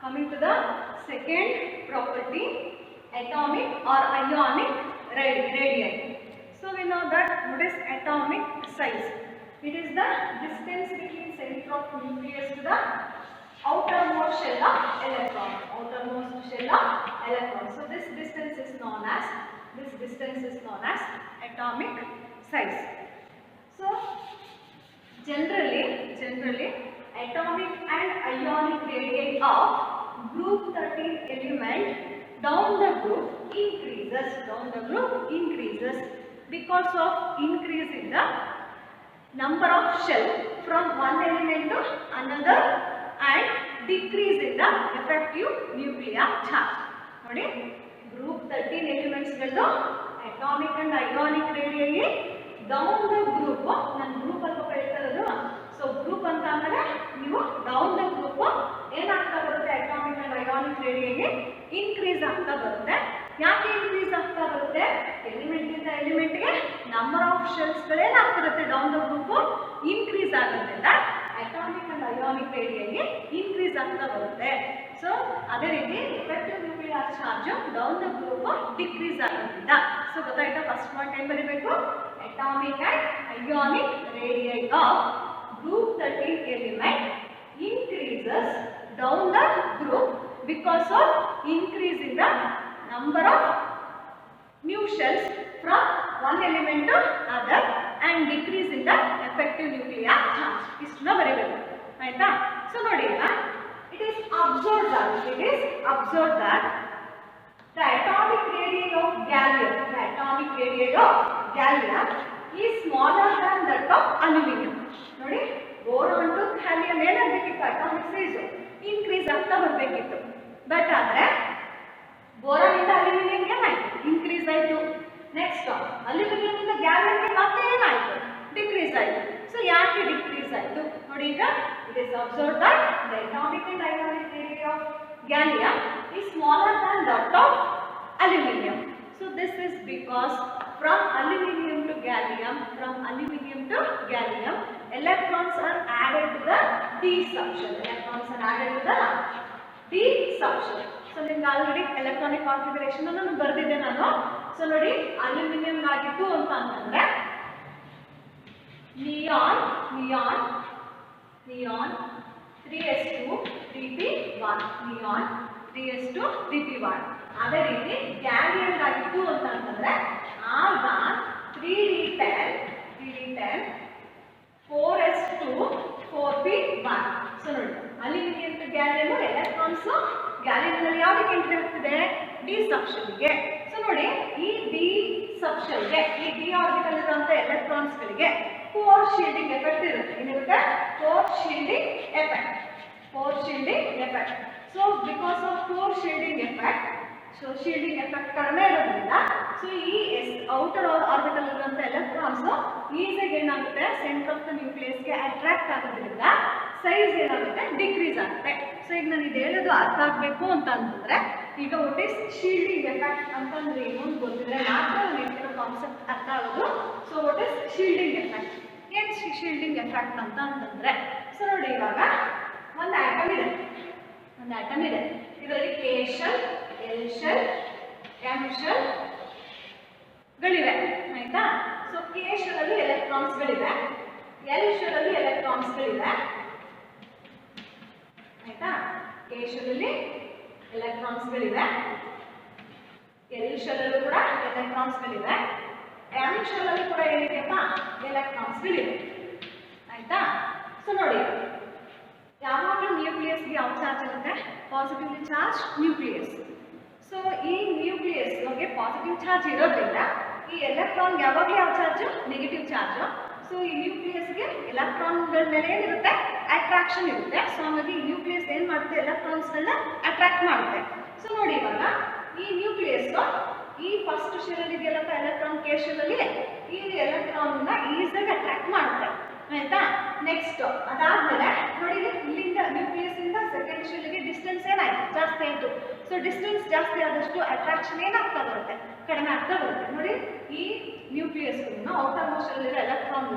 Coming to the second property, atomic or ionic radii. So we know that what is atomic size? It is the distance between center of nucleus to the outermost shell of electron. Outermost shell of electron. So this distance is known as atomic size. So generally atomic and ionic radii of group 13 element down the group increases because of increase in the number of shell from one element to another and decrease in the effective nuclear charge. ನೋಡಿ group 13 elements ಗಳು atomic and ionic radii down the group ನಾನು group ಅಂತ ಹೇಳ್ತಾ ಇರೋದು. So group ಅಂತ ಅಂದ್ರೆ ನೀವು down the group ಏನಾಗ್ತಾ ಬರುತ್ತೆ ಅಟಾಮಿಕ್ ಅಂಡ್ ಅಯಾನಿಕ್ ರೇಡಿಯಗೆ ಇನ್ಕ್ರೀಸ್ ಆಗ್ತಾ ಬರುತ್ತೆ. ಯಾಕೆ ಇನ್ಕ್ರೀಸ್ ಆಗ್ತಾ ಬರುತ್ತೆ? ಎಲಿಮೆಂಟ್ ಇಂದ ಎಲಿಮೆಂಟ್ಗೆ ನಂಬರ್ ಆಫ್ ಶೆಲ್ಸ್ ಗಳೇನಾಗ್ತಿರುತ್ತೆ ಡೌನ್ ದ ಗ್ರೂಪ್ ಇನ್ಕ್ರೀಸ್ ಆಗೋದ್ರಿಂದ ಅಟಾಮಿಕ್ ಅಂಡ್ ಅಯಾನಿಕ್ ರೇಡಿಯಗೆ ಇನ್ಕ್ರೀಸ್ ಆಗ್ತಾ ಬರುತ್ತೆ. ಸೊ ಅದೇ ರೀತಿ effective nuclear charge down the group decrease ಆಗೋದ್ರಿಂದ. ಸೊ ಗೊತ್ತಾಯ್ತಾ? ಫಸ್ಟ್ ಪಾಯಿಂಟ್ ಏನ್ ಬರೀಬೇಕು? Atomic and ionic radii of group 13 element increases down the group because of increase in the number of new shells from one element to other and decrease in the effective nuclear charge. Istuna baribeku aita. So nodi it is observed that the atomic radii of gallium is smaller than that of aluminium. ನೋಡಿ boron to ಥ್ಯಾಲಿಯಂ ಏನಾಗಬೇಕಿತ್ತು? Atomic size increase ಆಗ್ತಾ ಬರಬೇಕಿತ್ತು. But ಆದ್ರೆ boron ಇಂದ aluminium ಏನಾಯ್ತು? Increase ಆಯ್ತು. Next aluminium ಇಂದ ಗ್ಯಾಲಿಯಂಗೆ ಮತ್ತೆ ಏನಾಯ್ತು? ಡಿಕ್ರೀಸ್ ಆಯ್ತು. ಸೊ ಯಾಕೆ ಡಿಕ್ರೀಸ್ ಆಯ್ತು? ನೋಡಿ ಈಗ it is observed that the atomic and ionic radii of gallium is smaller than that of aluminium. So this is because from aluminium to gallium, electrons are added to the d subshell. So ನಿಮಗೆ already electronic configuration ಅನ್ನು ಬರೆದಿದ್ದೆ ನಾನು. So ನೋಡಿ aluminium ಆಗಿತ್ತು ಅಂತ ಅಂತಂದ್ರೆ neon 3s2 3p1 neon 3s2 3p1. ಅದೇ ರೀತಿ gallium ಆಗಿತ್ತು ಅಂತ ಅಂತಂದ್ರೆ argon 3d10 4s2 4p1. So ನೋಡಿ aluminium to gallium electrons gallium ನಲ್ಲಿ ಯಾವುದಕ್ಕೆ ಎಂಟ್ರಿ ಆಗ್ತಿದೆ? ಡಿ ಸಬ್ಶೆಲ್ಗೆ. ಸೊ ನೋಡಿ ಈ ಡಿ ಸಬ್ಶೆಲ್ಗೆ ಈ ಡಿ ಆರ್ಬಿಟಲ್ ಇರುವಂತ ಎಲೆಕ್ಟ್ರಾನ್ಸ್ ಗಳಿಗೆ ಕೋರ್ ಶೀಲ್ಡಿಂಗ್ ಎಫೆಕ್ಟ್ ಇರುತ್ತೆ. ಏನಿರುತ್ತೆ? Core shielding effect. So because of core shielding effect, so shielding effect ಕಡಿಮೆ ಇರೋದ್ರಿಂದ ಸೊ ಈ ಔಟರ್ ಆರ್ಬಿಟಲ್ ಇರುವಂತ ಎಲೆಕ್ಟ್ರಾನ್ಸ್ ಈಸಿಯಾಗಿ ಏನಾಗುತ್ತೆ ಸೆಂಟರ್ ಆಫ್ ದ ನ್ಯೂಕ್ಲಿಯಸ್ಗೆ ಅಟ್ರಾಕ್ಟ್ ಆಗೋದ್ರಿಂದ ಸೈಜ್ ಏನಾಗುತ್ತೆ? ಡಿಕ್ರೀಸ್ ಆಗುತ್ತೆ. ಸೊ ಈಗ ನಾನು ಇದು ಹೇಳೋದು ಅರ್ಥ ಆಗಬೇಕು ಅಂತ ಅಂತಂದ್ರೆ ಈಗ ವಾಟ್ ಇಸ್ ಶೀಲ್ಡಿಂಗ್ ಎಫೆಕ್ಟ್ ಅಂತಂದ್ರೆ ಏನು ಅಂತ ಗೊತ್ತಿದ್ರೆ ಮಾತ್ರ ಹೇಳ್ತಿರೋ ಕಾನ್ಸೆಪ್ಟ್ ಅರ್ಥ ಆಗೋದು. So what is shielding effect? ಏನು ಶೀಲ್ಡಿಂಗ್ ಎಫೆಕ್ಟ್ ಅಂತ ಅಂತಂದ್ರೆ ಸೊ ನೋಡಿ ಇವಾಗ ಒಂದು ಆಟಮ್ ಇದೆ. ಇದರಲ್ಲಿ K shell, L shell, M shell ಗಳಿವೆ. ಆಯ್ತಾ? ಸೊ ಕೆ ಶೆಲ್ ಅಲ್ಲಿ ಎಲೆಕ್ಟ್ರಾನ್ಸ್ ಗಳಿವೆ, ಎಲ್ ಶೆಲ್ ಅಲ್ಲಿ ಎಲೆಕ್ಟ್ರಾನ್ಸ್ ಗಳಿವೆ. ಆಯ್ತಾ? ಕೆ ಶೆಲ್ ಅಲ್ಲಿ ಎಲೆಕ್ಟ್ರಾನ್ಸ್ ಗಳಿವೆ, ಎಲ್ ಶೆಲ್ ಅಲ್ಲೂ ಕೂಡ ಎಲೆಕ್ಟ್ರಾನ್ಸ್ ಗಳಿವೆ, ಎಂ ಶೆಲ್ ಅಲ್ಲಿ ಕೂಡ ಏನಿದೆಯಪ್ಪ ಎಲೆಕ್ಟ್ರಾನ್ಸ್ ಗಳಿವೆ. ಆಯ್ತಾ? ಸೊ ನೋಡಿ ಯಾವಾಗಲೂ ನ್ಯೂಕ್ಲಿಯಸ್ಗೆ ಯಾವ ಚಾರ್ಜ್ ಇರುತ್ತೆ? Positively charge nucleus. ಸೊ ಈ ನ್ಯೂಕ್ಲಿಯಸ್ಗೆ ಪಾಸಿಟಿವ್ ಚಾರ್ಜ್ ಇರೋದ್ರಿಂದ ಈ ಎಲೆಕ್ಟ್ರಾನ್ ಯಾವಾಗಲೂ ಯಾವ ಚಾರ್ಜ್? Negative charge. ಸೊ ಈ ನ್ಯೂಕ್ಲಿಯಸ್ಗೆ ಎಲೆಕ್ಟ್ರಾನ್ಗಳ ಮೇಲೆ ಏನಿರುತ್ತೆ? ಅಟ್ರಾಕ್ಷನ್ ಇರುತ್ತೆ. ಸೊ ಹಾಗಾಗಿ ನ್ಯೂಕ್ಲಿಯಸ್ ಏನು ಮಾಡುತ್ತೆ? ಎಲೆಕ್ಟ್ರಾನ್ಸ್ಗಳನ್ನ ಅಟ್ರಾಕ್ಟ್ ಮಾಡುತ್ತೆ. ಸೊ ನೋಡಿ ಇವಾಗ ಈ ನ್ಯೂಕ್ಲಿಯಸ್ ಈ ಫಸ್ಟ್ ಶೆಲ್ ಅಲ್ಲಿ ಇದೆಯಲ್ಲಪ್ಪ ಎಲೆಕ್ಟ್ರಾನ್ ಕೆ ಶೆಲ್ ಅಲ್ಲಿ ಈ ಎಲೆಕ್ಟ್ರಾನ್ನ ಈಸಿಯಾಗಿ ಅಟ್ರಾಕ್ಟ್ ಮಾಡುತ್ತೆ. ಆಯ್ತಾ? ನೆಕ್ಸ್ಟ್ ಅದಾದ್ಮೇಲೆ ನೋಡಿ ಇಲ್ಲಿಂದ ನ್ಯೂಕ್ಲಿಯಸ್ ಇಂದ ಸೆಕೆಂಡ್ ಶೆಲ್ಗೆ ಡಿಸ್ಟೆನ್ಸ್ ಏನಾಯ್ತು? ಜಾಸ್ತಿ ಆಯಿತು. ಸೊ ಡಿಸ್ಟೆನ್ಸ್ ಜಾಸ್ತಿ ಆದಷ್ಟು ಅಟ್ರಾಕ್ಷನ್ ಏನಾಗ್ತಾ ಬರುತ್ತೆ? ಕಡಿಮೆ ಆಗ್ತಾ ಬರುತ್ತೆ. ನೋಡಿ ಈ ನ್ಯೂಕ್ಲಿಯಸ್ ಔಟರ್ ಮೋಸ್ಟ್ ಅಲ್ಲಿರೋ ಎಲೆಕ್ಟ್ರಾನ್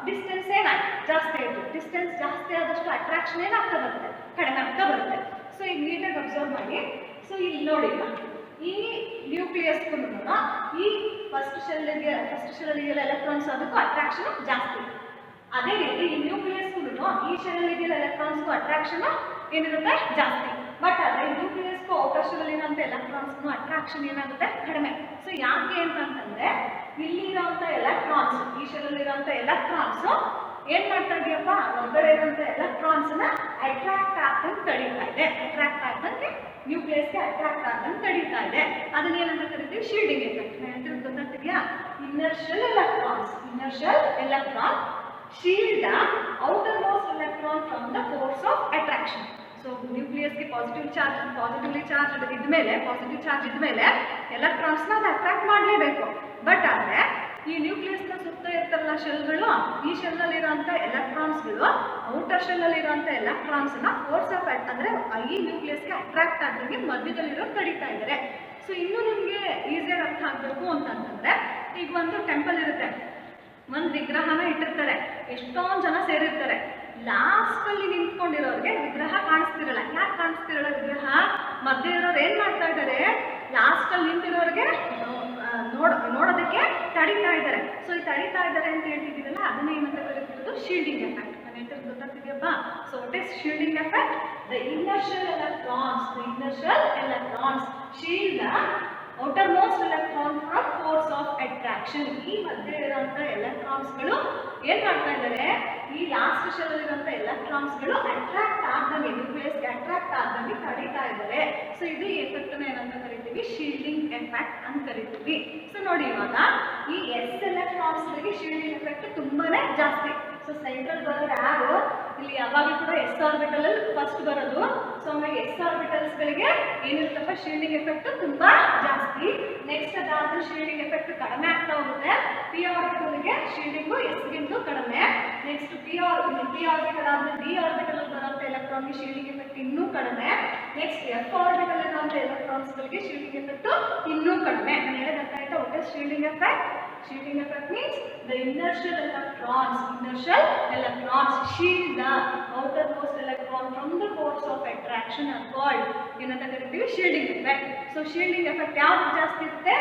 ಡಿಸ್ಟೆನ್ಸ್ ಏನಾಯ್ತು? ಜಾಸ್ತಿ ಆಯಿತು. ಡಿಸ್ಟೆನ್ಸ್ ಜಾಸ್ತಿ ಆದಷ್ಟು ಅಟ್ರಾಕ್ಷನ್ ಏನಾಗ್ತಾ ಬರುತ್ತೆ? ಕಡಿಮೆ ಆಗ್ತಾ ಬರುತ್ತೆ. ಸೊ ಈಗ ನೀಟಾಗಿ ಅಬ್ಸರ್ವ್ ಮಾಡಿ. ಸೊ ಇಲ್ಲಿ ನೋಡಿ, ಈ ನ್ಯೂಕ್ಲಿಯಸ್ಗೂ ಈ ಫಸ್ಟ್ ಶೆಲ್ಲಿಗೆಲ್ಲ ಎಲೆಕ್ಟ್ರಾನ್ಸ್ ಅದಕ್ಕೂ ಅಟ್ರಾಕ್ಷನ್ ಜಾಸ್ತಿ. ಅದೇ ರೀತಿ ಈ ನ್ಯೂಕ್ಲಿಯಸ್ಗೂ ಈ ಶೆಲ್ಲಿಗೆಲ್ಲ ಎಲೆಕ್ಟ್ರಾನ್ಸ್ಗೂ ಅಟ್ರಾಕ್ಷನ್ ಏನಿರುತ್ತೆ ಜಾಸ್ತಿ. ಬಟ್ ಅದೇ ನ್ಯೂಕ್ಲಿಯಸ್ಗೂ ಔಟರ್ ಶೆಲ್ಲಿನಂತ ಎಲೆಕ್ಟ್ರಾನ್ಸ್ಗೂ ಅಟ್ರಾಕ್ಷನ್ ಏನಾಗುತ್ತೆ ಕಡಿಮೆ. ಸೊ ಯಾಕೆ ಅಂತಂದ್ರೆ ಇಲ್ಲಿರೋಂಥ ಎಲೆಕ್ಟ್ರಾನ್ಸ್, ಈ ಶೆಲ್ಲಲ್ಲಿರೋಂಥ ಎಲೆಕ್ಟ್ರಾನ್ಸ್ ಏನ್ ಮಾಡ್ತಾ ಇದೆಯಪ್ಪ, ಹೊರಗಡೆ ಇರೋಂಥ ಎಲೆಕ್ಟ್ರಾನ್ಸ್ನ ಅಟ್ರಾಕ್ಟ್ ಆಗ್ತಂಗೆ ತಡೀತಾ ಇದೆ. ಅಟ್ರಾಕ್ಟ್ ಆಗ್ದಂಗೆ ನ್ಯೂಕ್ಲಿಯಸ್ಗೆ ಅಟ್ರಾಕ್ಟ್ ಆಗ್ದಂಗೆ ತಡೀತಾ ಇದೆ. ಅದನ್ನೇನಂತ ಕರಿತೀವಿ, ಶೀಲ್ಡಿಂಗ್ ಎಫೆಕ್ಟ್. ಹೇಳ್ತಿರೋದು ಗೊತ್ತಾಗ್ತಿದ್ಯಾ? ಇನ್ನರ್ಷಿಯಲ್ electron shield the outermost electron from the force of attraction. So nucleus ಗೆ ಪಾಸಿಟಿವ್ಲಿ ಚಾರ್ಜ್ ಇದ್ಮೇಲೆ ಎಲೆಕ್ಟ್ರಾನ್ಸ್ ನ ಅದು ಅಟ್ರಾಕ್ಟ್ ಮಾಡಲೇಬೇಕು. ಬಟ್ ಆದ್ರೆ ಈ ನ್ಯೂಕ್ಲಿಯಸ್ ನ ಸುತ್ತ ಇರ್ತಾರಲ್ಲ ಶೆಲ್ಗಳು, ಈ ಶೆಲ್ ನಲ್ಲಿ ಇರುವಂತ ಎಲೆಕ್ಟ್ರಾನ್ಸ್ಗಳು ಔಟರ್ ಶೆಲ್ ಅಲ್ಲಿ ಇರುವಂತ ಎಲೆಕ್ಟ್ರಾನ್ಸ್ ನ ಫೋರ್ಸ್ ಆಫ್ ಅಂದ್ರೆ ಈ ನ್ಯೂಕ್ಲಿಯಸ್ ಗೆ ಅಟ್ರಾಕ್ಟ್ ಆದಂಗೆ ಮಧ್ಯದಲ್ಲಿರೋ ತಡೀತಾ ಇದ್ದಾರೆ. ಸೊ ಇನ್ನು ನಿಮ್ಗೆ ಈಸಿಯಾಗಿ ಅರ್ಥ ಆಗ್ಬೇಕು ಅಂತಂದ್ರೆ, ಈಗ ಒಂದು ಟೆಂಪಲ್ ಇರುತ್ತೆ, ಒಂದು ವಿಗ್ರಹನ ಇಟ್ಟಿರ್ತಾರೆ, ಎಷ್ಟೊಂದು ಜನ ಸೇರಿರ್ತಾರೆ. ಲಾಸ್ಟ್ ಅಲ್ಲಿ ನಿಂತ್ಕೊಂಡಿರೋರಿಗೆ ವಿಗ್ರಹ ಕಾಣಿಸ್ತಿರಲ್ಲ. ಯಾಕೆ ಕಾಣಿಸ್ತಿರಲ್ಲ ವಿಗ್ರಹ? ಮಧ್ಯೆ ಇರೋರು ಏನ್ ಮಾಡ್ತಾ ಇದ್ದಾರೆ, ಲಾಸ್ಟ್ ಅಲ್ಲಿ ನಿಂತಿರೋರಿಗೆ ನೋಡೋದಕ್ಕೆ ತಡೀತಾ ಇದ್ದಾರೆ. ಸೊ ಈ ತಡೀತಾ ಇದ್ದಾರೆ ಅಂತ ಹೇಳ್ತಿದ್ದೀರಲ್ಲ, ಅದನ್ನ ಏನಂತ ಕರೀತಿರೋದು ಶೀಲ್ಡಿಂಗ್ ಎಫೆಕ್ಟ್. ನಾನು ಹೇಳ್ತಿರೋದು ಗೊತ್ತಾಗ್ತಿದೆಯಪ್ಪ? So what is shielding effect? The inertial electrons shield the outermost electron from force of attraction. ಈ ಮಧ್ಯೆ ಇರುವಂತ ಎಲೆಕ್ಟ್ರಾನ್ಸ್ಗಳು ಏನ್ ಮಾಡ್ತಾ ಇದ್ದಾರೆ, ಈ ಲಾಸ್ಟ್ ಶೆಲ್ ಇರುವಂತ ಎಲೆಕ್ಟ್ರಾನ್ಸ್ಗಳು ಅಟ್ರಾಕ್ಟ್ ಆದಂಗೆ, ನ್ಯೂಕ್ಲಿಯಸ್ಗೆ ಅಟ್ರಾಕ್ಟ್ ಆದಂಗೆ ತಡೀತಾ ಇದ್ದಾರೆ. ಸೊ ಇದು ಎಫೆಕ್ಟ್ ಏನಂತ ಕರಿತೀವಿ, ಶೀಲ್ಡಿಂಗ್ ಎಫೆಕ್ಟ್ ಅಂತ ಕರಿತೀವಿ. ಸೊ ನೋಡಿ, ಇವಾಗ ಈ ಎಸ್ ಎಲೆಕ್ಟ್ರಾನ್ಸ್ಗಳಿಗೆ ಶೀಲ್ಡಿಂಗ್ ಎಫೆಕ್ಟ್ ತುಂಬಾನೇ ಜಾಸ್ತಿ. ಸೊ ಸೈಕಲ್ ಬರೋರು ಯಾರು ಇಲ್ಲಿ ಯಾವಾಗಲೂ ಕೂಡ ಎಸ್ ಆರ್ಬಿಟಲ್ ಅಲ್ಲಿ ಫಸ್ಟ್ ಬರೋದು. ಸೊ ಹಂಗಾಗಿ ಎಸ್ ಆರ್ಬಿಟಲ್ಸ್ ಗಳಿಗೆ ಏನಿರುತ್ತಪ್ಪ, ಶೀಲ್ಡಿಂಗ್ ಎಫೆಕ್ಟ್ ತುಂಬಾ ಜಾಸ್ತಿ. ನೆಕ್ಸ್ಟ್ ಅದಾದ್ರೆ ಶೀಲ್ಡಿಂಗ್ ಎಫೆಕ್ಟ್ ಕಡಿಮೆ ಆಗ್ತಾ ಹೋಗುತ್ತೆ. ಪಿ ಆರ್ಬಿಟಲ್ಗೆ ಶೀಲ್ಡಿಂಗು ಎಸ್ ಗಿಂತ ಕಡಿಮೆ. ನೆಕ್ಸ್ಟ್ ಪಿ ಆರ್ಬಿಟಲ್ ಆದ್ರೆ ಡಿ ಆರ್ಬಿಟಲ್ ಬರುವಂತ ಎಲೆಕ್ಟ್ರಾನ್ಗೆ ಶೀಲ್ಡಿಂಗ್ ಎಫೆಕ್ಟ್ ಇನ್ನೂ ಕಡಿಮೆ. ನೆಕ್ಸ್ಟ್ ಎಫ್ ಆರ್ಬಿಟಲ್ ಇರುವಂತ ಎಲೆಕ್ಟ್ರಾನ್ಸ್ ಗಳಿಗೆ ಶೀಲ್ಡಿಂಗ್ ಎಫೆಕ್ಟ್ ಇನ್ನೂ ಕಡಿಮೆ. ನಾನು ಹೇಳೋದಕ್ಕ ಆಯ್ತಾ? What is shielding effect? Shielding effect means the inertial electrons shield the outermost electron from the force of attraction are called ಏನಂತ ಕರಿತೀವಿ, shielding effect. So shielding effect ಯಾವ್ದು ಜಾಸ್ತಿ ಇರುತ್ತೆ?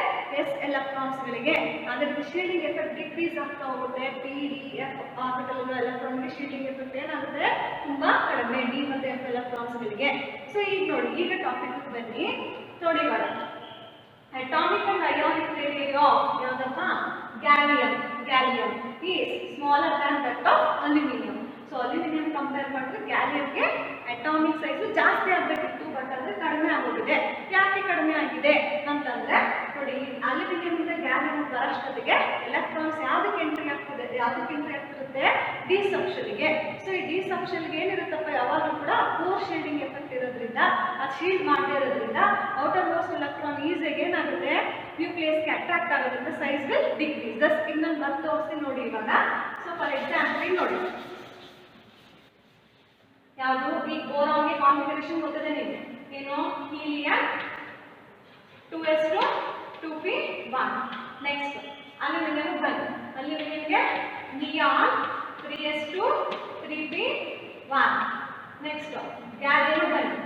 S ಎಲೆಕ್ಟ್ರಾನ್ಸ್ ಗಳಿಗೆ. ಅದಕ್ಕೆ shielding effect ಡಿಕ್ರೀಸ್ ಆಗ್ತಾ ಹೋಗುತ್ತೆ. p d f orbital electron ಗೆ shielding effect ಏನಾಗುತ್ತೆ, ತುಂಬಾ ಕಡಿಮೆ, d ಮತ್ತೆ f ಎಲೆಕ್ಟ್ರಾನ್ಸ್ ಗಳಿಗೆ. ಸೊ ಈಗ ನೋಡಿ, ಈಗ ಟಾಪಿಕ್ ಬನ್ನಿ. ನೋಡಿ ಇವಾಗ atomic and ionic radii of ಯಾವ್ದಪ್ಪ, gallium is smaller than that of aluminum. So aluminum compare ಮಾಡಿದ್ರೆ ಗ್ಯಾಲಿಯಂಗೆ ಅಟಾಮಿಕ್ ಸೈಜ್ ಜಾಸ್ತಿ ಆಗಬೇಕಿತ್ತು, ಬಟ್ ಅದು ಕಡಿಮೆ ಆಗೋಗಿದೆ. ಯಾಕೆ ಕಡಿಮೆ ಆಗಿದೆ ಅಂತಂದ್ರೆ ನೋಡಿ, ಅಲ್ಯೂಮಿನಿಯಂನಿಂದ ಗ್ಯಾಲಿಯಂ ಬರೋಷ್ಟೊತ್ತಿಗೆ ಎಲೆಕ್ಟ್ರಾನ್ಸ್ ಯಾವ್ದಕ್ಕೆ ಎಂಟ್ರಿ ಆಗ್ತಿರುತ್ತೆ, ಡಿ ಸಬ್ಶೆಲ್ಗೆ. ಸೊ ಈ ಡಿ ಸಬ್ಶೆಲ್ಗೆ ಏನಿರುತ್ತಪ್ಪ, ಯಾವಾಗಲೂ ಕೂಡ ಪೋರ್ ಶೀಲ್ಡಿಂಗ್ ಎಫೆಕ್ಟ್ ಇರೋದ್ರಿಂದ, ಅದು ಶೀಲ್ಡ್ ಮಾಡದೇ ಇರೋದ್ರಿಂದ ಔಟರ್ ಮೋಸ್ಟ್ ಎಲೆಕ್ಟ್ರಾನ್ ಈಸಿಯಾಗಿ ಏನಾಗುತ್ತೆ, ನ್ಯೂಕ್ಲಿಯಸ್ಗೆ ಅಟ್ರಾಕ್ಟ್ ಆಗೋದ್ರಿಂದ ಸೈಜ್ ವಿಲ್ ಡಿಕ್ರೀಸ್. ದಸ್ ಇನ್ನೊಂದು ಬರ್ತು ತೋರಿಸ್ತೀನಿ ನೋಡಿ ಇವಾಗ. ಸೊ ಫಾರ್ ಎಕ್ಸಾಂಪಲ್ ನೋಡಿ, ಯಾವುದು ಈ ಬೋರಾನ್ಗೆ ಕಾನ್ಫಿಗರೇಷನ್ ಗೊತ್ತಿದೆ ನಿಮಗೆ, ಏನು, helium 2s2 2p1. Next aluminium ಬನ್ನಿ, ಅಲ್ಯೂಮಿನಿಯಂಗೆ neon 3s2 3p1. Next gallium ಬನ್ನಿ,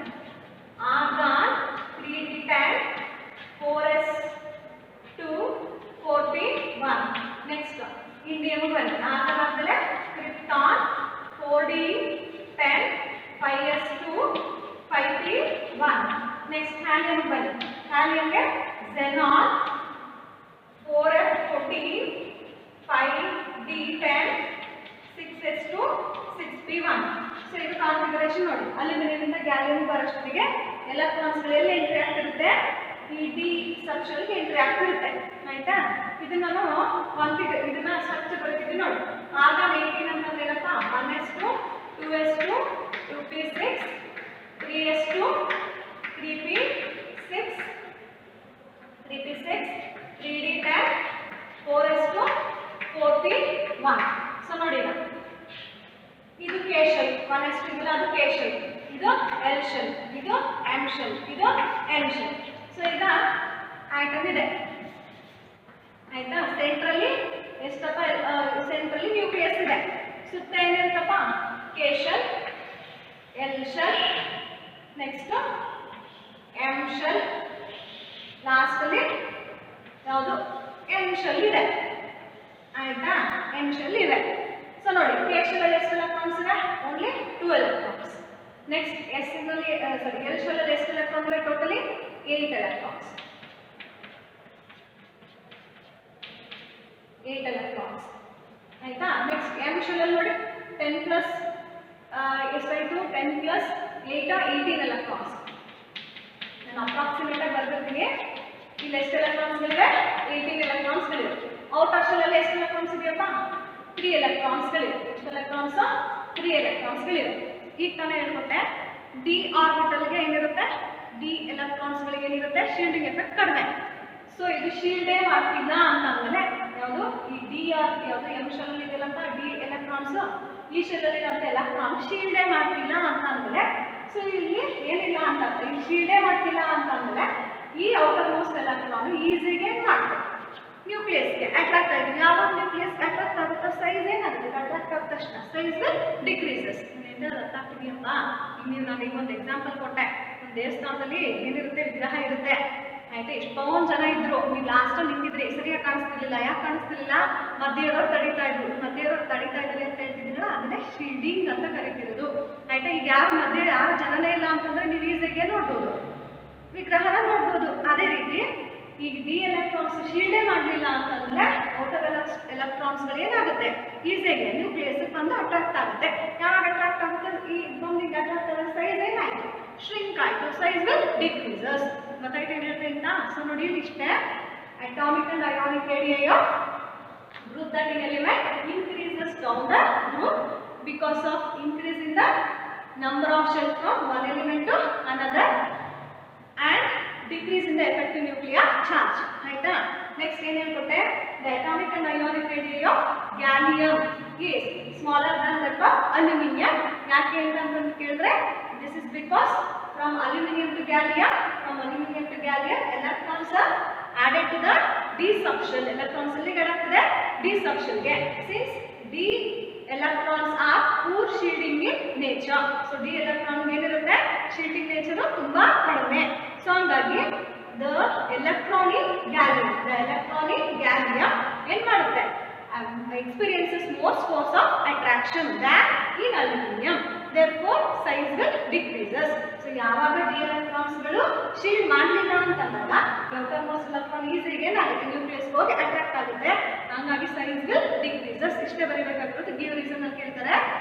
argon 3d10 4s2 4p1. Next indium ಬನ್ನಿ, ಆರ್ಗಾನ್ ಆದ್ಮೇಲೆ krypton 4d10 5s2 5p1. Next thallium ಬನ್ನಿ, ಹ್ಯಾಲಿಯಂಗೆ xenon 4f14 5d10 6s2 6p1. So ಇದು ಕಾನ್ಫಿಗರೇಷನ್ ನೋಡಿ. ಅಲ್ಯೂಮಿನಿಯಂನಿಂದ ಗ್ಯಾಲಿಯಂ ಬರೋಷ್ಟೊತ್ತಿಗೆ ಎಲೆಕ್ಟ್ರಾನ್ಸ್ಗಳು ಎಲ್ಲಿ ಎಂಟ್ರಿ ಆಗ್ತಿರುತ್ತೆ, ಈ ಡಿ ಸಬ್ಶೆಲ್ಗೆ ಎಂಟ್ರಿ ಆಗ್ತಿರುತ್ತೆ, ಆಯ್ತಾ? ಇದನ್ನ ಇದನ್ನ ಸ್ಟ್ರಕ್ಚರ್ ಬರ್ತಿದ್ವಿ ನೋಡಿ. ಆರ್ಗಾನ್ 18 ಅಂತಂದ್ರೆ ಏನಪ್ಪ, 1s2 2s2 2p6 3s2 3p6 3d10 4s2 4p1. So ನೋಡಿ, ಇದು ಕೆ ಶೆಲ್, 1s2 ಇದಲ್ಲ, ಅದು ಕೆ ಶೆಲ್, ಇದು ಎಲ್ ಶೆಲ್, ಇದು ಎಂ ಶೆಲ್, ಇದು ಎನ್ ಶೆಲ್. ಸೊ ಈಗ ಐಟಮ್ ಇದೆ, ಆಯ್ತಾ? ಸೆಂಟ್ರಲ್ಲಿ ಎಷ್ಟಪ್ಪ, ಸೆಂಟ್ರಲ್ಲಿ ನ್ಯೂಕ್ಲಿಯಸ್ ಇದೆ, ಸುತ್ತ ಏನಿರುತ್ತಪ್ಪ, K shell, L shell, next ಲಾಸ್ಟಲ್ಲಿ ಯಾವುದು ಎನ್ ಶೆಲ್ ಇದೆ ಆಯ್ತಾ, ಎನ್ ಶೆಲ್ ಇದೆ. ಸೊ ನೋಡಿ ಕೆ ಶೆಲ್ ಎಷ್ಟು ಎಲೆಕ್ಟ್ರಾನ್ಸ್ ಇದೆ? Only 2 electrons. ನೆಕ್ಸ್ಟ್ ಎಸ್ ನಲ್ಲಿ ಎಲ್ ಶೆಲ್ ಅಲ್ಲಿ ಎಷ್ಟು ಎಲೆಕ್ಟ್ರಾನ್ ಇದೆ? Totally 8 electrons. 8 ಎಲೆಕ್ಟ್ರಾನ್ಸ್ ಆಯ್ತಾ. ನೆಕ್ಸ್ಟ್ ಎಂ ಶೆಲ್ ಅಲ್ಲಿ ನೋಡಿ 10 ಪ್ಲಸ್ ಎಷ್ಟಾಯಿತು? 10 ಪ್ಲಸ್ 8 18 ಎಲೆಕ್ಟ್ರಾನ್ಸ್. ನಾನು ಅಪ್ರಾಕ್ಸಿಮೇಟ್ ಆಗಿ ಬರ್ತಿರ್ತೀನಿ. ಇಲ್ಲಿ ಎಷ್ಟು ಎಲೆಕ್ಟ್ರಾನ್ಸ್ಗಳಿವೆ? 18 ಎಲೆಕ್ಟ್ರಾನ್ಸ್ಗಳಿವೆ. ಔಟರ್ ಶೆಲ್ ಅಲ್ಲಿ ಎಷ್ಟು ಎಲೆಕ್ಟ್ರಾನ್ಸ್ ಇದೆಯಪ್ಪ? 3 ಎಲೆಕ್ಟ್ರಾನ್ಸ್ಗಳಿವೆ. ಎಷ್ಟು ಎಲೆಕ್ಟ್ರಾನ್ಸ್? 3 ಎಲೆಕ್ಟ್ರಾನ್ಸ್ಗಳಿವೆ. ಈಗ ತಾನೇ ಹೇಳ್ಕೊಟ್ಟೆ ಡಿ ಆರ್ಬಿಟಲ್ಗೆ ಏನಿರುತ್ತೆ? ಡಿ ಎಲೆಕ್ಟ್ರಾನ್ಸ್ಗಳಿಗೆ ಏನಿರುತ್ತೆ? ಶೀಲ್ಡಿಂಗ್ ಎಫೆಕ್ಟ್ ಕಡಿಮೆ. ಸೊ ಇದು ಶೀಲ್ಡೇ ಮಾಡ್ತಿಲ್ಲ ಅಂತ ಅಂದಮೇಲೆ ಯಾವುದು ಈ ಡಿ ಆರ್ ಯಾವುದು ಎಂ ಶೆಲ್ ಅಲ್ಲಿ ಇದೆಯಲ್ಲ ಡಿ ಎಲೆಕ್ಟ್ರಾನ್ಸ್, ಈ ಶೆಲ್ ಅಲ್ಲಿ ಇರುವಂತ ಎಲೆಕ್ಟ್ರಾನ್ ಶೀಲ್ಡೇ ಮಾಡ್ತಿಲ್ಲ ಅಂತ ಅಂದಮೇಲೆ ಸೊ ಇಲ್ಲಿ ಏನಿಲ್ಲ ಅಂತ ಈ ಶೀಲ್ಡೇ ಮಾಡ್ತಿಲ್ಲ ಅಂತ ಅಂದಮೇಲೆ ಈ ಔಟರ್ ಮೋಸ್ಟ್ ಎಲೆಕ್ಟ್ರಾನ್ ಈಸಿಗೆ ಮಾಡ್ತಾರೆ ನ್ಯೂಕ್ಲಿಯಸ್ಗೆ ಅಟ್ರಾಕ್ಟ್ ಆಗಿದೆ. ಯಾವಾಗ ನ್ಯೂಕ್ಲಿಯಸ್ ಅಟ್ರಾಕ್ಟ್ ಆಗುತ್ತೋ ಸೈಜ್ ಏನಾಗುತ್ತೆ? ಅಟ್ರಾಕ್ಟ್ ಆದ ತಕ್ಷಣ ಸೈಜ್ ಡಿಕ್ರೀಸಸ್. ಏನಾದ್ರು ಅರ್ಥ ಆಗ್ತಿದೆಯಪ್ಪ? ನೀವು ನಾನು ಈಗ ಒಂದು ಎಕ್ಸಾಂಪಲ್ ಕೊಟ್ಟೆ. ಒಂದು ದೇವಸ್ಥಾನದಲ್ಲಿ ಏನಿರುತ್ತೆ? ವಿಗ್ರಹ ಇರುತ್ತೆ ಆಯ್ತಾ. ಎಷ್ಟೊಂದು ಜನ ಇದ್ರು, ನೀವು ಲಾಸ್ಟ್ ನಿಂತಿದ್ರಿ, ಸರಿಯಾಗಿ ಕಾಣಿಸ್ತಿರ್ಲಿಲ್ಲ. ಯಾಕೆ ಕಾಣಿಸ್ತಿರ್ಲಿಲ್ಲ? ಮಧ್ಯೆಯವರು ತಡಿತಾ ಇದ್ರು. ಮಧ್ಯೆಯವರು ತಡಿತಾ ಇದ್ದಾರೆ ಅಂತ ಹೇಳ್ತಿದ್ರು, ಅದನ್ನೇ ಶೀಲ್ಡಿಂಗ್ ಅಂತ ಕರಿತಿರೋದು ಆಯ್ತಾ. ಈಗ ಯಾರು ಜನನೇ ಇಲ್ಲ ಅಂತಂದ್ರೆ ನೀವು ಈಸಿಯಾಗಿ ನೋಡ್ಬೋದು, ವಿಗ್ರಹನ ನೋಡ್ಬೋದು. ಅದೇ ರೀತಿ ಈಗ ಡಿ ಎಲೆಕ್ಟ್ರಾನ್ಸ್ ಶೀಲ್ಡೇ ಮಾಡಲಿಲ್ಲ ಅಂತಂದ್ರೆ ಔಟರ್ ಎಲೆಕ್ಟ್ರಾನ್ಸ್ಗಳು ಏನಾಗುತ್ತೆ? ಈಸಿಯಾಗಿ ನ್ಯೂಕ್ಲಿಯಸ್ ಬಂದು ಅಟ್ರಾಕ್ಟ್ ಆಗುತ್ತೆ. ಯಾವಾಗ ಅಟ್ರಾಕ್ಟ್ ಆಗುತ್ತೆ? ಈ ಬಾಂಬಿಂಗ್ ಅಟ್ರಾಕ್ಟ್ ಆದ ಸೈಜ್ ಏನಾಯ್ತು? ಶ್ರಿಂಕ್ ಆಯ್ತು. Size will decreases. ಗೊತ್ತಾಯ್ತು ಏನು ಹೇಳ್ತೀನಿ ಅಂತ? ಸೊ ನೋಡಿ ಇಷ್ಟೇ atomic and ionic radii of group 13 element increases down the group because of increase in the number of shells from one element to another and decrease in the effective nuclear charge. ಆಯ್ತಾ. Next ಏನು ಹೇಳ್ಕೊಟ್ಟೆ? the atomic and ionic radii of gallium is smaller than that of aluminum. ಯಾಕೆ ಅಂತ ಕೇಳಿದ್ರೆ this is because from aluminum to gallium electrons are added to the d subshell. electrons ಅಲ್ಲಿ ಏನಾಗ್ತದೆ? d subshell ಗೆ. since d electrons are poor shielding in nature, so d electron ಏನಿರುತ್ತೆ? shielding nature ತುಂಬಾ ಕಡಿಮೆ. So ಹಾಗಾಗಿ the electron in gallium ಏನು ಮಾಡುತ್ತೆ? experiences more force of attraction than in aluminum. therefore size will decreases. so ಯಾವಾಗ d electrons ಗಳು shield ಮಾಡಲಿಲ್ಲ ಅಂತಂದಾಗ ಔಟರ್ ಮೋಸ್ಟ್ ಎಲೆಕ್ಟ್ರಾನ್ ಈಸಿಗೆ ಏನಾಗುತ್ತೆ? ನ್ಯೂಕ್ಲಿಯಸ್ ಹೋಗಿ ಅಟ್ರಾಕ್ಟ್ ಆಗುತ್ತೆ. ಹಾಗಾಗಿ ಸೈಜ್ ವಿಲ್ ಡಿಕ್ರೀಸಸ್. ಇಷ್ಟೇ ಬರೀಬೇಕಾಗಿರುತ್ತೆ. ಗಿವ್ ರೀಸನ್ ಅಂತ ಕೇಳ್ತಾರೆ.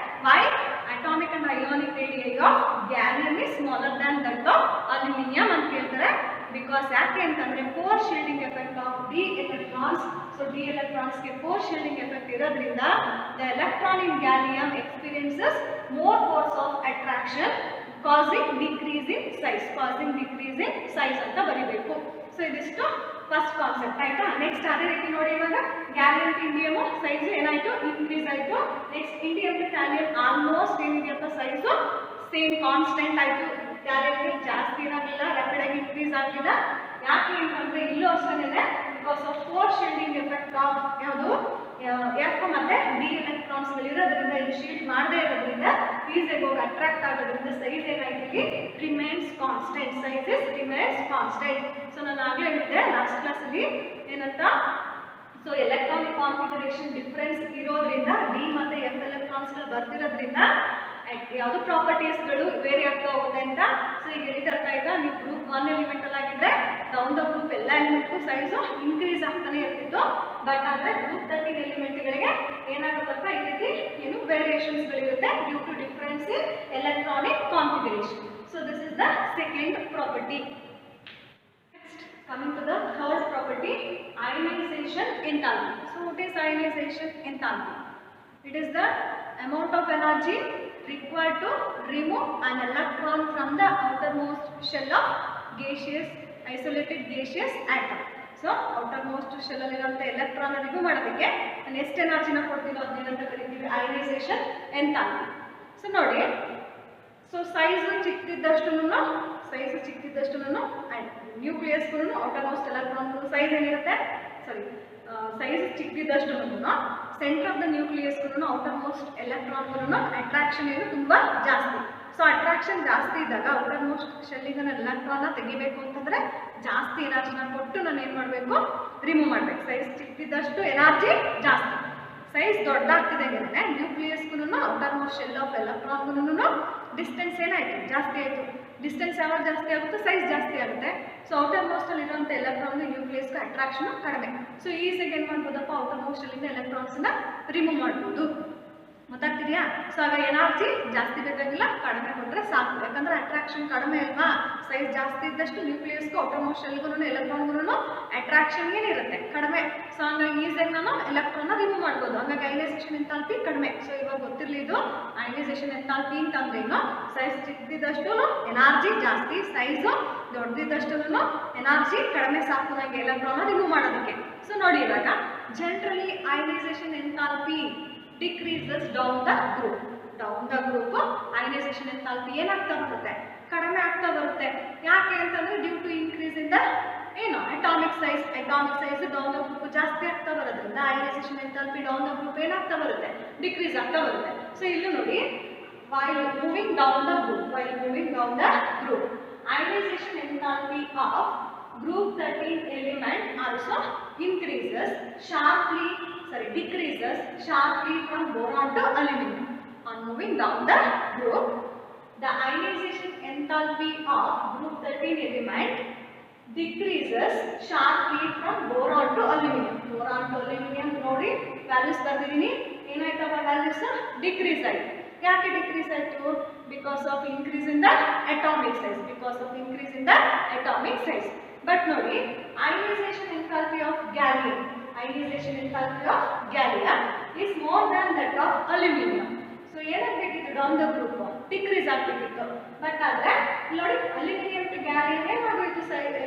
why atomic and ionic radii of gallium is smaller than that of aluminum ಅಂತ ಕೇಳ್ತಾರೆ. ಬಿಕಾಸ್ ಯಾಕೆ ಅಂತಂದ್ರೆ poor shielding effect of D electrons. So D ಎಲೆಕ್ಟ್ರಾನ್ಸ್ಗೆ ಪೋರ್ ಶೀಲ್ಡಿಂಗ್ ಎಫೆಕ್ಟ್ ಇರೋದ್ರಿಂದ the electron in gallium experiences more force of attraction causing decrease in size ಅಂತ ಬರೀಬೇಕು. So ಇದಿಷ್ಟು first concept ಆಯ್ತಾ. ನೆಕ್ಸ್ಟ್ ಅದೇ ರೀತಿ ನೋಡಿ ಇವಾಗ ಗ್ಯಾಲಿಯಂ ಇಂಡಿಯಮ್ ಸೈಜ್ ಏನಾಯ್ತು? ಇನ್ಕ್ರೀಸ್ ಆಯ್ತು. ನೆಕ್ಸ್ಟ್ ಇಂಡಿಯಂ ಥ್ಯಾಲಿಯಂ ಆಲ್ಮೋಸ್ಟ್ ಏನಿದೆಯಪ್ಪ ಸೈಜು ಸೇಮ್ ಕಾನ್ಸ್ಟೆಂಟ್ ಆಯ್ತು. ಗ್ಯಾಲಿಯಂಗೆ ಜಾಸ್ತಿ ಇರೋದಿಲ್ಲ, ರ್ಯಾಪಿಡ್ ಆಗಿ ಇನ್ಕ್ರೀಸ್ ಆಗಲಿಲ್ಲ. ಯಾಕೆ ಅಂತಂದ್ರೆ ಇಲ್ಲೂ ಅಷ್ಟೇನೆ because of four shielding effect of ಯಾವುದು ಎಫ್ ಮತ್ತೆ ಡಿ ಎಲೆಕ್ಟ್ರಾನ್ಸ್ಗಳು ಇರೋದ್ರಿಂದ ಇದು ಶೀಲ್ಡ್ ಮಾಡದೇ ಇರೋದ್ರಿಂದ ಈಸಿಯಾಗಿ ಹೋಗಿ ಅಟ್ರಾಕ್ಟ್ ಆಗೋದ್ರಿಂದ ಸೈಜ್ ಏನಾಯ್ತು? Remains constant. Sizes remains constant. So ನಾನು ಆಗಲೇ ಹೇಳಿದ್ದೆ ಲಾಸ್ಟ್ ಕ್ಲಾಸಲ್ಲಿ ಏನಂತ? ಸೊ ಎಲೆಕ್ಟ್ರಾನಿಕ್ ಕಾನ್ಫಿಗರೇಷನ್ ಡಿಫ್ರೆನ್ಸ್ ಇರೋದ್ರಿಂದ ಡಿ ಮತ್ತೆ ಎಫ್ ಎಲೆಕ್ಟ್ರಾನ್ಸ್ಗಳು ಬರ್ತಿರೋದ್ರಿಂದ ಯಾವುದು ಪ್ರಾಪರ್ಟೀಸ್ಗಳು ವೇರಿ ಆಗ್ತಾ ಹೋಗುತ್ತೆ ಅಂತ. ಸೊ ಈಗ ಹೇಳ್ತಾ ಇದ್ದ ನೀವು ಗ್ರೂಪ್ 1 ಎಲಿಮೆಂಟ್ ಅಲ್ಲಿ ಆಗಿದ್ರೆ ಡೌನ್ ದ ಗ್ರೂಪ್ ಎಲ್ಲ ಎಲಿಮೆಂಟ್ಗೂ ಸೈಜು ಇನ್ಕ್ರೀಸ್ ಆಗ್ತಾನೆ ಇರ್ತಿತ್ತು. ಬಟ್ ಆದರೆ ಗ್ರೂಪ್ 13 ಎಲಿಮೆಂಟ್ಗಳಿಗೆ ಏನಾಗುತ್ತಪ್ಪ ಈ ರೀತಿ ಏನು ವೇರಿಯೇಷನ್ಸ್ಗಳಿರುತ್ತೆ due to difference in electronic configuration. So this is the second property. Next coming to the third property, ionization enthalpy. So what is ionization enthalpy? It is the amount of energy required to remove an electron from the outermost shell of isolated gaseous atom. So outermost shell ಅಲ್ಲಿರುವಂತ electron remove ಮಾಡೋದಕ್ಕೆ ನಾನು ಎಷ್ಟು ಎನರ್ಜಿನ ಕೊಡ್ತೀನೋ ಅದನ್ನೇನಂತ ಕರಿತೀವಿ? ionization enthalpy. So ನೋಡಿ, so size ಚಿಕ್ಕದಿದ್ದಷ್ಟು ನ್ಯೂಕ್ಲಿಯಸ್ಗೂ ಔಟರ್ಮೋಸ್ಟ್ ಎಲೆಕ್ಟ್ರಾನ್ಗೂ ಸೈಜ್ ಏನಿರುತ್ತೆ? ಸೈಜ್ ಚಿಕ್ಕದಿದ್ದಷ್ಟು ಸೆಂಟರ್ ಆಫ್ ದ ನ್ಯೂಕ್ಲಿಯಸ್ಗೂ ಔಟರ್ಮೋಸ್ಟ್ ಎಲೆಕ್ಟ್ರಾನ್ಗೂ ಅಟ್ರಾಕ್ಷನ್ ಏನು ತುಂಬ ಜಾಸ್ತಿ. ಸೊ ಅಟ್ರಾಕ್ಷನ್ ಜಾಸ್ತಿ ಇದ್ದಾಗ ಔಟರ್ ಮೋಸ್ಟ್ ಶೆಲ್ಲಿಂದ ನಾನು ಎಲೆಕ್ಟ್ರಾನ್ನ ತೆಗಿಬೇಕು ಅಂತಂದರೆ ಜಾಸ್ತಿ ಎನರ್ಜಿನ ಕೊಟ್ಟು ನಾನು ಏನು ಮಾಡಬೇಕು, ರಿಮೂವ್ ಮಾಡಬೇಕು. ಸೈಜ್ ಚಿಕ್ಕಿದ್ದಷ್ಟು ಎನರ್ಜಿ ಜಾಸ್ತಿ. ಸೈಜ್ ದೊಡ್ಡದಾಗ್ತಿದೆ ನ್ಯೂಕ್ಲಿಯಸ್ಗೂ ಔಟರ್ ಮೋಸ್ಟ್ ಶೆಲ್ ಆಫ್ ಎಲೆಕ್ಟ್ರಾನ್ಗೂ ಡಿಸ್ಟೆನ್ಸ್ ಏನಾಯಿತು, ಜಾಸ್ತಿ ಆಯಿತು. ಡಿಸ್ಟೆನ್ಸ್ ಯಾವಾಗ ಜಾಸ್ತಿ ಆಗುತ್ತೋ ಸೈಜ್ ಜಾಸ್ತಿ ಆಗುತ್ತೆ. ಸೊ ಔಟರ್ ಮೋಸ್ಟಲ್ಲಿ ಇರುವಂಥ ಎಲೆಕ್ಟ್ರಾನ್ಗೆ ನ್ಯೂಕ್ಲಿಯಸ್ಗೆ ಅಟ್ರಾಕ್ಷನ್ ಕಡಿಮೆ. ಸೊ ಈಸಿಯಾಗಿ ಏನು ಮಾಡ್ಬೋದಪ್ಪ, ಔಟರ್ ಮೋಸ್ಟಲ್ಲಿಂದ ಎಲೆಕ್ಟ್ರಾನ್ಸನ್ನ ರಿಮೂವ್ ಮಾಡ್ಬೋದು. ಗೊತ್ತಾಗ್ತಿದೆಯಾ? ಸೊ ಆಗ ಎನರ್ಜಿ ಜಾಸ್ತಿ ಬೇಕಾಗಿಲ್ಲ, ಕಡಿಮೆ ಕೊಟ್ಟರೆ ಸಾಕು. ಯಾಕಂದರೆ ಅಟ್ರಾಕ್ಷನ್ ಕಡಿಮೆ ಅಲ್ವಾ, ಸೈಜ್ ಜಾಸ್ತಿ ಇದ್ದಷ್ಟು ನ್ಯೂಕ್ಲಿಯಸ್ಗೂ ಔಟರ್ ಮೋಸ್ಟ್ ಶೆಲ್ಗೂ ಎಲೆಕ್ಟ್ರಾನ್ಗೂ ಅಟ್ರಾಕ್ಷನ್ ಏನಿರುತ್ತೆ ಕಡಿಮೆ. ಸೊ ಹಂಗಾಗಿ ಈಸಿಯಾಗಿ ನಾನು ಎಲೆಕ್ಟ್ರಾನ್ನ ರಿಮೂವ್ ಮಾಡ್ಬೋದು. ಹಂಗಾಗಿ ಅಯನೈಸೇಷನ್ ಎಂಥಾಲ್ಪಿ ಕಡಿಮೆ. ಸೊ ಇವಾಗ ಗೊತ್ತಿರಲಿ ಇದು ಅಯನೈಸೇಷನ್ ಎಂಥಾಲ್ಪಿ ಅಂತಂದ್ರೇನು, ಸೈಜ್ ಚಿಕ್ಕದಿದ್ದಷ್ಟು ಎನರ್ಜಿ ಜಾಸ್ತಿ, ಸೈಜು ದೊಡ್ಡದಿದ್ದಷ್ಟು ಎನರ್ಜಿ ಕಡಿಮೆ ಸಾಕು ನನಗೆ ಎಲೆಕ್ಟ್ರಾನ್ನ ರಿಮೂವ್ ಮಾಡೋದಕ್ಕೆ. ಸೊ ನೋಡಿ ಇವಾಗ generally ionisation enthalpy decreases down the group. Down the group ionization enthalpy ಏನಾಗ್ತಾ ಬರುತ್ತೆ, ಕಡಿಮೆ ಆಗ್ತಾ ಬರುತ್ತೆ. ಯಾಕೆ ಅಂತಂದ್ರೆ due to increase in the ಏನು atomic size. Atomic size down the group ಜಾಸ್ತಿ ಆಗ್ತಾ ಬರೋದ್ರಿಂದ ionisation enthalpy down the group ಏನಾಗ್ತಾ ಬರುತ್ತೆ, ಡಿಕ್ರೀಸ್ ಆಗ್ತಾ ಬರುತ್ತೆ. ಸೊ ಇಲ್ಲಿ ನೋಡಿ while moving down the group, ionization enthalpy of group 13 element also decreases sharply from boron to aluminum. On moving down the group, the ionization enthalpy of group 13 element decreases sharply from boron to aluminum. Boron to aluminum ನೋಡಿ values ಬರ್ದಿದ್ದೀನಿ. ಏನಾಯ್ತಪ್ಪ values decrease ಆಯ್ತು. ಯಾಕೆ decrease ಆಯಿತು? Because of increase in the atomic size. But ನೋಡಿ ionisation enthalpy of gallium is more than that of aluminum. So ಏನಾಗಬೇಕಿತ್ತು, down the group decrease ಆಗಬೇಕಿತ್ತು. But ಆದರೆ ನೋಡಿ ಅಲ್ಯೂಮಿನಿಯಂ ಟು ಗ್ಯಾಲಿಯಂ ಏನಾಗೋಯ್ತು,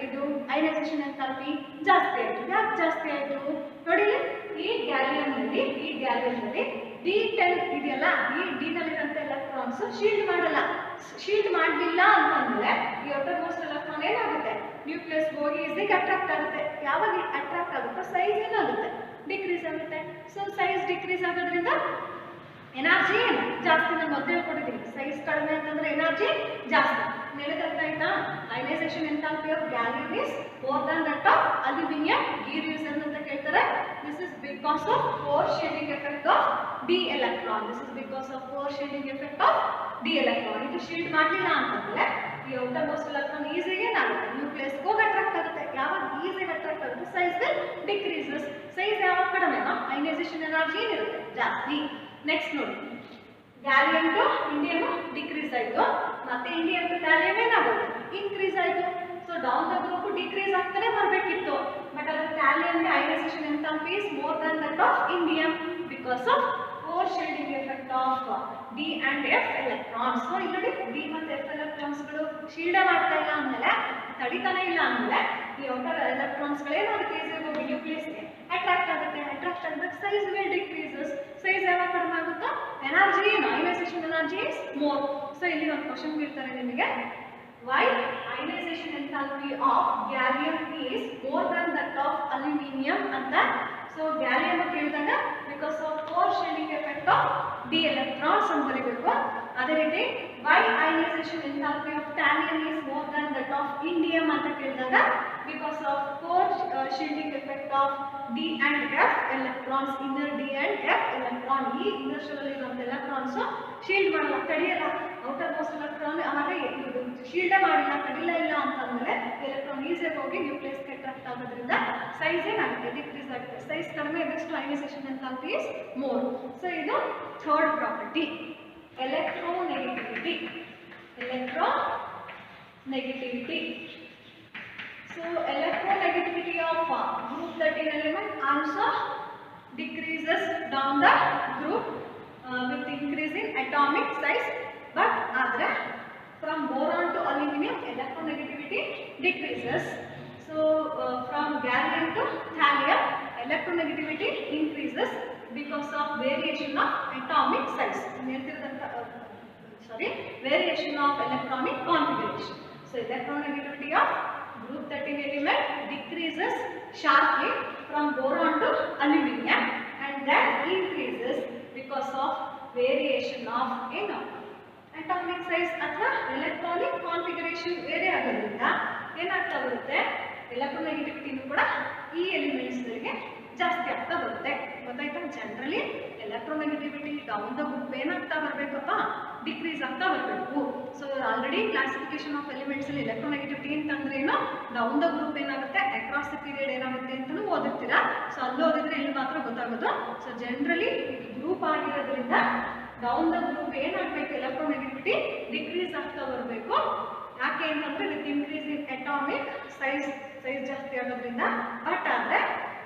ಇದು ಅಯನೈಸೇಷನ್ ಎಂಥಾಲ್ಪಿ ಜಾಸ್ತಿ ಆಯಿತು. ಯಾಕೆ ಜಾಸ್ತಿ ಆಯಿತು ನೋಡಿ, ಈ ಗ್ಯಾಲಿಯಂನಲ್ಲಿ D10 ಇದೆಯಲ್ಲ, ಈ ಡಿನಲ್ಲಿರೋಂಥ ಎಲೆಕ್ಟ್ರಾನ್ಸ್ ಶೀಲ್ಡ್ ಮಾಡಲಿಲ್ಲ ಅಂತಂದರೆ ಈ ಔಟರ್ ಮೋಸ್ಟ್ ಎಲೆಕ್ಟ್ರಾನ್ ಏನಾಗುತ್ತೆ, ನ್ಯೂಕ್ಲಿಯಸ್ ಹೋಗಿ ಇದಕ್ಕೆ ಅಟ್ರಾಕ್ಟ್ ಆಗುತ್ತೆ. ಯಾವಾಗ ಅಟ್ರಾಕ್ಟ್ ಆಗುತ್ತೋ ಸೈಜ್ ಏನಾಗುತ್ತೆ, ಡಿಕ್ರೀಸ್ ಆಗುತ್ತೆ. ಸೊ ಸೈಜ್ ಡಿಕ್ರೀಸ್ ಆಗೋದ್ರಿಂದ ಎನರ್ಜಿ ಏನು ಜಾಸ್ತಿ. ನಾನು ಮೊದಲು ಹೇಳ್ಕೊಟ್ಟಿದ್ದೀನಿ, ಸೈಜ್ ಕಡಿಮೆ ಅಂತಂದ್ರೆ ಎನರ್ಜಿ ಜಾಸ್ತಿ. ನೆನಪರ್ಥ ಆಯ್ತಾ? Ionisation enthalpy of gallium is more than that of aluminium. ಈ ರೀಸನ್ ಅಂತ ಕೇಳ್ತಾರೆ. This is because of poor shielding effect of D electron. ಇದು ಶೀಲ್ಡ್ ಮಾಡಲಿಲ್ಲ ಅಂತಂದ್ರೆ ಈ ಔಟರ್ ಮೋಸ್ಟ್ ಎಲೆಕ್ಟ್ರಾನ್ ಈಸಿಯಾಗಿ ಏನಾಗುತ್ತೆ, ನ್ಯೂಕ್ಲಿಯಸ್ ಹೋಗಿ ಅಟ್ರಾಕ್ಟ್ ಆಗುತ್ತೆ. ಯಾವಾಗ ಈಸಿಯಾಗಿ ಅಟ್ರಾಕ್ಟ್ ಆಗುತ್ತೆ ಸೈಜ್ ಡಿಕ್ರೀಸಸ್. ಸೈಜ್ ಯಾವಾಗ ಕಡಿಮೆನೋ ಅಯನೈಸೇಷನ್ ಎನರ್ಜಿ ಏನಿರುತ್ತೆ ಜಾಸ್ತಿ. ನೆಕ್ಸ್ಟ್ ನೋಡಿ, ಗ್ಯಾಲಿಯಂ ಟು ಇಂಡಿಯಂ ಡಿಕ್ರೀಸ್ ಆಯಿತು, ಮತ್ತೆ ಇಂಡಿಯಂ ಟು ಗ್ಯಾಲಿಯಂ ಏನಾಗುತ್ತೆ, ಇನ್ಕ್ರೀಸ್ ಆಯಿತು. So down the group decrease ಆಗ್ತಾನೆ ಬರಬೇಕಿತ್ತು. ಬಟ್ ಅದು ಗ್ಯಾಲಿಯಂಗೆ ionisation enthalpy is more than that of indium because of poor shielding effect of D and F electrons. So ಇಲ್ಲಿ ನೋಡಿ ಡಿ ಮತ್ತು ಎಫ್ ಎಲೆಕ್ಟ್ರಾನ್ಸ್ಗಳು ಶೀಲ್ಡ್ ಮಾಡ್ತಾ ಇಲ್ಲ ಅಂದಮೇಲೆ, ತಡಿತಾನೆ ಇಲ್ಲ ಅಂದಮೇಲೆ ಈ ಔಟರ್ ಎಲೆಕ್ಟ್ರಾನ್ಸ್ಗಳು ಏನಾಗುತ್ತೆ, ಈಸಿಯಾಗಿ ಹೋಗಿ ನ್ಯೂಕ್ಲಿಯಸ್ಗೆ ಅಟ್ರಾಕ್ಟ್ ಆಗುತ್ತೆ. ಅಟ್ರಾಕ್ಟ್ ಆಗಿದಾಗ ಸೈಜ್ ವಿಲ್ ಡಿಕ್ರೀಸಸ್. ಸೈಜ್ ಯಾವಾಗ ಕಡಿಮೆ ಆಗುತ್ತೋ ಎನರ್ಜಿ ಏನು, ionisation energy is more. So ಇಲ್ಲಿ ಒಂದು ಕ್ವಶನ್ ಕೇಳ್ತಾರೆ ನಿಮಗೆ, why ionization enthalpy of gallium is more than that of aluminum ಅಂತ. ಸೊ ಗ್ಯಾಲಿಯಂ ಕೇಳಿದಾಗ because of poor shielding effect of D electrons ಅಂತ ಬರೀಬೇಕು. ಅದೇ ರೀತಿ why ionization enthalpy of thallium is more than that of indium ಅಂತ ಕೇಳಿದಾಗ because of poor shielding effect of D and F electrons. Inner D and F electron, ಈ inner shell ಇರುವಂಥ electrons shield ಮಾಡಲ್ಲ, ತಡೆಯಲ್ಲ. Outer most electron ಆವಾಗ ಶೀಲ್ಡೇ ಮಾಡಿಲ್ಲ, ತಡಿಲ್ಲ ಇಲ್ಲ ಅಂತಂದರೆ electron ಈಸಿಯಾಗಿ ಹೋಗಿ ನ್ಯೂಕ್ಲಿಯಸ್ಗೆ ಅಟ್ರಾಕ್ಟ್ ಆಗೋದ್ರಿಂದ ಸೈಜ್ ಏನಾಗುತ್ತೆ, ಡಿಕ್ರೀಸ್ ಆಗುತ್ತೆ. ಸೈಜ್ ಕಡಿಮೆ ಇದ್ದಷ್ಟು ionisation enthalpy is more. So ಇದು third property, electronegativity. So electronegativity of group 13 element also decreases down the group with increase in atomic size. But adra from boron to aluminum electronegativity decreases. So from gallium to thallium electronegativity increases because of variation of atomic size. Variation of electronic configuration. So electronegativity of group 13 element decreases sharply from boron to aluminum, and that increases because of variation of atomic size ಅಥವಾ electronic configuration very ಆಗೋದ್ರಿಂದ ಏನಾಗ್ತಾ ಬರುತ್ತೆ, ಎಲೆಕ್ಟ್ರೋನೆಗೆಟಿವಿಟಿನೂ ಕೂಡ ಈ ಎಲಿಮೆಂಟ್ಸ್ಗಳಿಗೆ ಜಾಸ್ತಿ ಆಗ್ತಾ ಬರುತ್ತೆ. ಗೊತ್ತಾಯ್ತಾ? Generally electronegativity down the group ಏನಾಗ್ತಾ ಬರಬೇಕಪ್ಪ, ಡಿಕ್ರೀಸ್ ಆಗ್ತಾ ಬರಬೇಕು. So already classification of elements ಅಲ್ಲಿ ಎಲೆಕ್ಟ್ರೋನೆಗೆಟಿವಿಟಿ ಅಂತಂದ್ರೆ ಏನು, ಡೌನ್ ದ ಗ್ರೂಪ್ ಏನಾಗುತ್ತೆ, ಅಕ್ರಾಸ್ ದ ಪೀರಿಯಡ್ ಏನಾಗುತ್ತೆ ಅಂತಲೂ ಓದಿರ್ತೀರಾ. ಸೊ ಅಲ್ಲಿ ಓದಿದ್ರೆ ಇಲ್ಲಿ ಮಾತ್ರ ಗೊತ್ತಾಗೋದು. ಸೊ ಜನರಲಿ ಗ್ರೂಪ್ ಆಗಿರೋದ್ರಿಂದ ಡೌನ್ ದ ಗ್ರೂಪ್ ಏನಾಗಬೇಕು, ಎಲೆಕ್ಟ್ರೋನೆಗೆಟಿವಿಟಿ ಡಿಕ್ರೀಸ್ ಆಗ್ತಾ ಬರಬೇಕು. ಯಾಕೆ ಅಂತಂದ್ರೆ with increase in atomic size ಜಾಸ್ತಿ ಆಗೋದ್ರಿಂದ. ಬಟ್ ಆದರೆ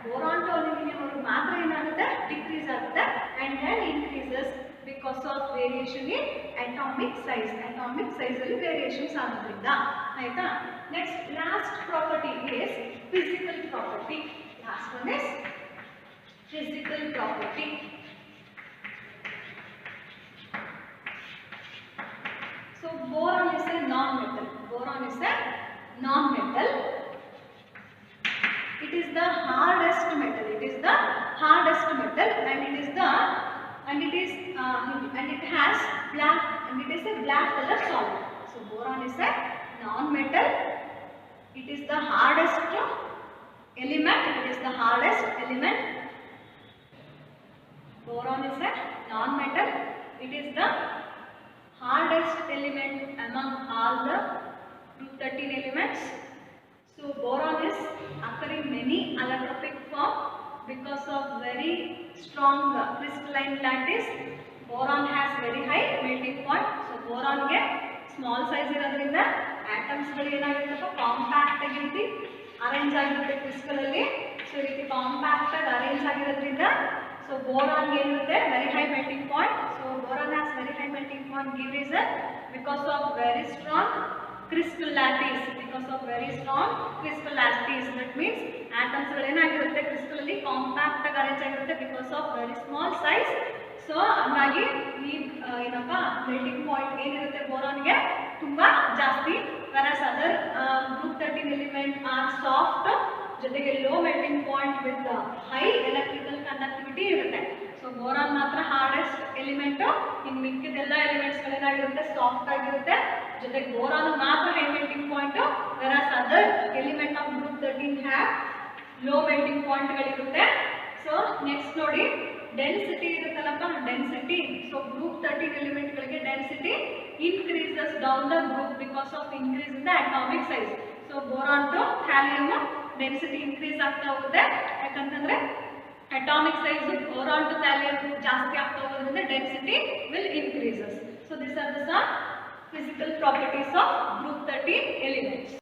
ಬೋರಾನ್ ಟು ಅಲ್ಯೂಮಿನಿಯಂ ಅವ್ರಿಗೆ ಮಾತ್ರ ಏನಾಗುತ್ತೆ, ಡಿಕ್ರೀಸ್ ಆಗುತ್ತೆ and then increases because of variation in atomic size. Atomic size ಅಲ್ಲಿ ವೇರಿಯೇಷನ್ಸ್ ಆಗೋದ್ರಿಂದ. ಆಯ್ತಾ? Next last property is physical property. Last one is physical property. So boron is a non-metal. Boron is a non-metal. It is the hardest metal. It is the hardest metal, and it is the and it has black, and it is a black color solid. So boron is a non-metal. It is the hardest element. It is the hardest element. Boron is a non-metal. It is the hardest element among all the group 13 elements. So boron is occurring many allotropic form because of very strong crystalline lattice. Boron has very high melting point. So boron ge small size irodrinda atoms galu enagiruttappa compact agirti arrange ಆಗಿರುತ್ತೆ crystal ಅಲ್ಲಿ. So ಈ ರೀತಿ compact ಆಗಿ arrange ಆಗಿರೋದ್ರಿಂದ so boron ge irutte very high melting point. So boron has very high melting point give reason because of very strong crystal lattice. Because of very strong crystal lattice, that means atoms ಗಳು ಏನಾಗಿರುತ್ತೆ crystal ಅಲ್ಲಿ compact ಆಗಿ arrange ಆಗಿರುತ್ತೆ because of very small size. So ಹಾಗಾಗಿ ಈ ಏನಪ್ಪ melting point ಏನಿರುತ್ತೆ boron ಗೆ ತುಂಬಾ ಜಾಸ್ತಿ. whereas other group 13 element are soft, ಜೊತೆಗೆ low melting point with high electrical conductivity ಇರುತ್ತೆ. ಸೊ ಬೋರಾನ್ ಮಾತ್ರ ಹಾರ್ಡೆಸ್ಟ್ ಎಲಿಮೆಂಟ್. ಇನ್ನು ಮಿಕ್ಕಿದೆಲ್ಲ ಎಲಿಮೆಂಟ್ಸ್ ಗಳೇನಾಗಿರುತ್ತೆ, ಸಾಫ್ಟ್ ಆಗಿರುತ್ತೆ. ಜೊತೆಗೆ ಬೋರಾನ್ ಮಾತ್ರ high melting point. Whereas other element of group 13 have low melting point ಗಳಿರುತ್ತೆ. ಸೊ ನೆಕ್ಸ್ಟ್ ನೋಡಿ ಡೆನ್ಸಿಟಿ ಇರುತ್ತಲ್ಲಪ್ಪ, ಡೆನ್ಸಿಟಿ. ಸೊ ಗ್ರೂಪ್ 13 ಎಲಿಮೆಂಟ್ ಗಳಿಗೆ density increases down the group because of increase in the atomic size. So boron to thallium density increase ಆಗ್ತಾ ಹೋಗುತ್ತೆ. ಯಾಕಂತಂದ್ರೆ atomic size boron to thallium ಜಾಸ್ತಿ ಆಗ್ತಾ ಹೋಗೋದ್ರಿಂದ density will increases. So this are the some physical properties of group 13 elements.